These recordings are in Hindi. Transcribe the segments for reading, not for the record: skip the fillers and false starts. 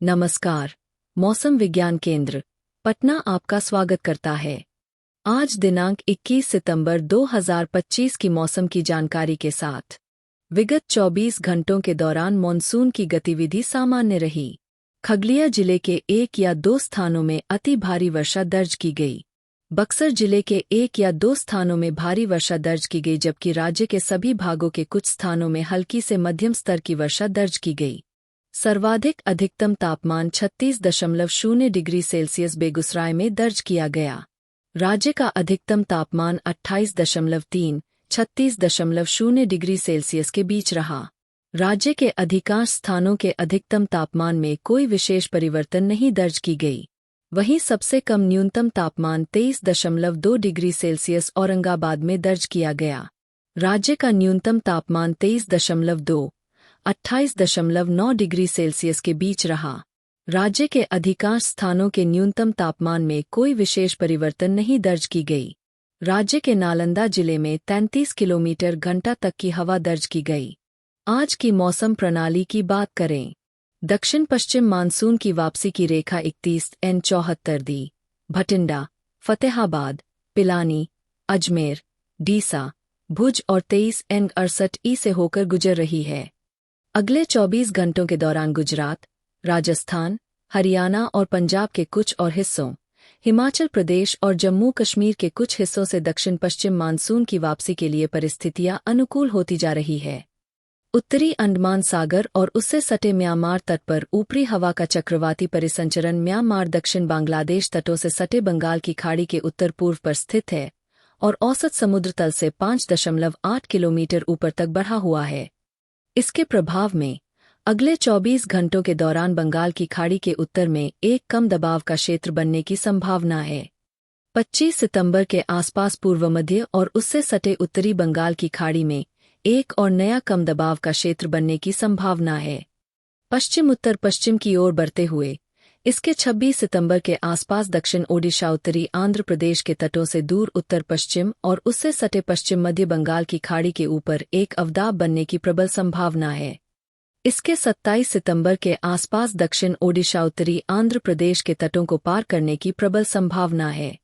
नमस्कार। मौसम विज्ञान केंद्र पटना आपका स्वागत करता है। आज दिनांक 21 सितंबर 2025 की मौसम की जानकारी के साथ। विगत 24 घंटों के दौरान मॉनसून की गतिविधि सामान्य रही। खगड़िया जिले के 1 या 2 स्थानों में अति भारी वर्षा दर्ज की गई। बक्सर जिले के 1 या 2 स्थानों में भारी वर्षा दर्ज की गई, जबकि राज्य के सभी भागों के कुछ स्थानों में हल्की से मध्यम स्तर की वर्षा दर्ज की गई। सर्वाधिक अधिकतम तापमान 36.0 डिग्री सेल्सियस बेगूसराय में दर्ज किया गया। राज्य का अधिकतम तापमान 28.3, 36.0 डिग्री सेल्सियस के बीच रहा। राज्य के अधिकांश स्थानों के अधिकतम तापमान में कोई विशेष परिवर्तन नहीं दर्ज की गई। वहीं सबसे कम न्यूनतम तापमान 23.2 डिग्री सेल्सियस औरंगाबाद में दर्ज किया गया। राज्य का न्यूनतम तापमान 23.2, 28.9 डिग्री सेल्सियस के बीच रहा। राज्य के अधिकांश स्थानों के न्यूनतम तापमान में कोई विशेष परिवर्तन नहीं दर्ज की गई। राज्य के नालंदा जिले में 33 किलोमीटर घंटा तक की हवा दर्ज की गई। आज की मौसम प्रणाली की बात करें। दक्षिण पश्चिम मानसून की वापसी की रेखा 31N74 दी, भटिंडा, फतेहाबाद, पिलानी, अजमेर, डीसा, भुज और 23N68 से होकर गुजर रही है। अगले 24 घंटों के दौरान गुजरात, राजस्थान, हरियाणा और पंजाब के कुछ और हिस्सों, हिमाचल प्रदेश और जम्मू कश्मीर के कुछ हिस्सों से दक्षिण पश्चिम मानसून की वापसी के लिए परिस्थितियां अनुकूल होती जा रही है। उत्तरी अंडमान सागर और उससे सटे म्यांमार तट पर ऊपरी हवा का चक्रवाती परिसंचरण म्यांमार दक्षिण बांग्लादेश तटों से सटे बंगाल की खाड़ी के उत्तर पूर्व पर स्थित है और औसत समुद्र तल से 5.8 किलोमीटर ऊपर तक बढ़ा हुआ है। इसके प्रभाव में अगले 24 घंटों के दौरान बंगाल की खाड़ी के उत्तर में एक कम दबाव का क्षेत्र बनने की संभावना है। 25 सितंबर के आसपास पूर्व मध्य और उससे सटे उत्तरी बंगाल की खाड़ी में एक और नया कम दबाव का क्षेत्र बनने की संभावना है। पश्चिम उत्तर पश्चिम की ओर बढ़ते हुए इसके 26 सितंबर के आसपास दक्षिण ओडिशा, उत्तरी आंध्र प्रदेश के तटों से दूर उत्तर पश्चिम और उससे सटे पश्चिम मध्य बंगाल की खाड़ी के ऊपर एक अवदाब बनने की प्रबल संभावना है। इसके 27 सितंबर के आसपास दक्षिण ओडिशा, उत्तरी आंध्र प्रदेश के तटों को पार करने की प्रबल संभावना है।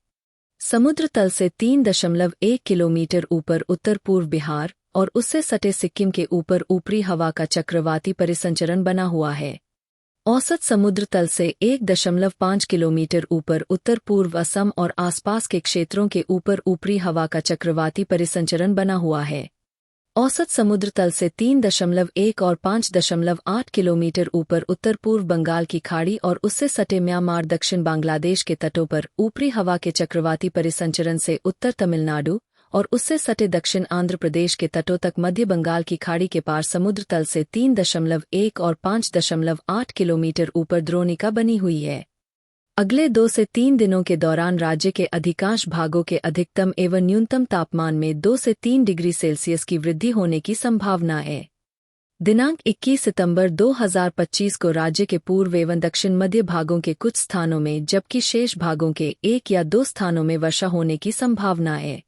समुद्र तल से 3.1 किलोमीटर ऊपर उत्तर पूर्व बिहार और उससे सटे सिक्किम के ऊपर ऊपरी हवा का चक्रवाती परिसंचरण बना हुआ है। औसत समुद्र तल से 1.5 किलोमीटर ऊपर उत्तर पूर्व असम और आसपास के क्षेत्रों के ऊपर ऊपरी हवा का चक्रवाती परिसंचरण बना हुआ है। औसत समुद्र तल से 3.1 और 5.8 किलोमीटर ऊपर उत्तर पूर्व बंगाल की खाड़ी और उससे सटे म्यांमार दक्षिण बांग्लादेश के तटों पर ऊपरी हवा के चक्रवाती परिसंचरण से उत्तर तमिलनाडु और उससे सटे दक्षिण आंध्र प्रदेश के तटों तक मध्य बंगाल की खाड़ी के पार समुद्र तल से 3.1 और 5.8 किलोमीटर ऊपर द्रोणिका बनी हुई है। अगले 2 से 3 दिनों के दौरान राज्य के अधिकांश भागों के अधिकतम एवं न्यूनतम तापमान में 2 से 3 डिग्री सेल्सियस की वृद्धि होने की संभावना है। दिनांक 21 सितंबर 2025 को राज्य के पूर्व एवं दक्षिण मध्य भागों के कुछ स्थानों में जबकि शेष भागों के 1 या 2 स्थानों में वर्षा होने की संभावना है।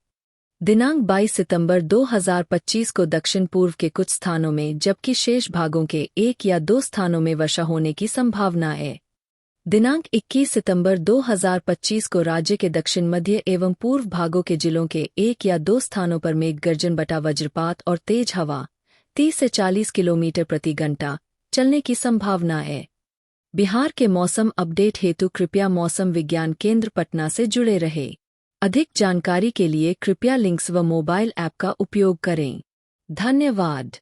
दिनांक 22 सितंबर 2025 को दक्षिण पूर्व के कुछ स्थानों में जबकि शेष भागों के 1 या 2 स्थानों में वर्षा होने की संभावना है। दिनांक 21 सितंबर 2025 को राज्य के दक्षिण मध्य एवं पूर्व भागों के जिलों के 1 या 2 स्थानों पर मेघ गर्जन बटा वज्रपात और तेज हवा 30 से 40 किलोमीटर प्रति घंटा चलने की संभावना है। बिहार के मौसम अपडेट हेतु कृपया मौसम विज्ञान केंद्र पटना से जुड़े रहे। अधिक जानकारी के लिए कृपया लिंक्स व मोबाइल ऐप का उपयोग करें। धन्यवाद।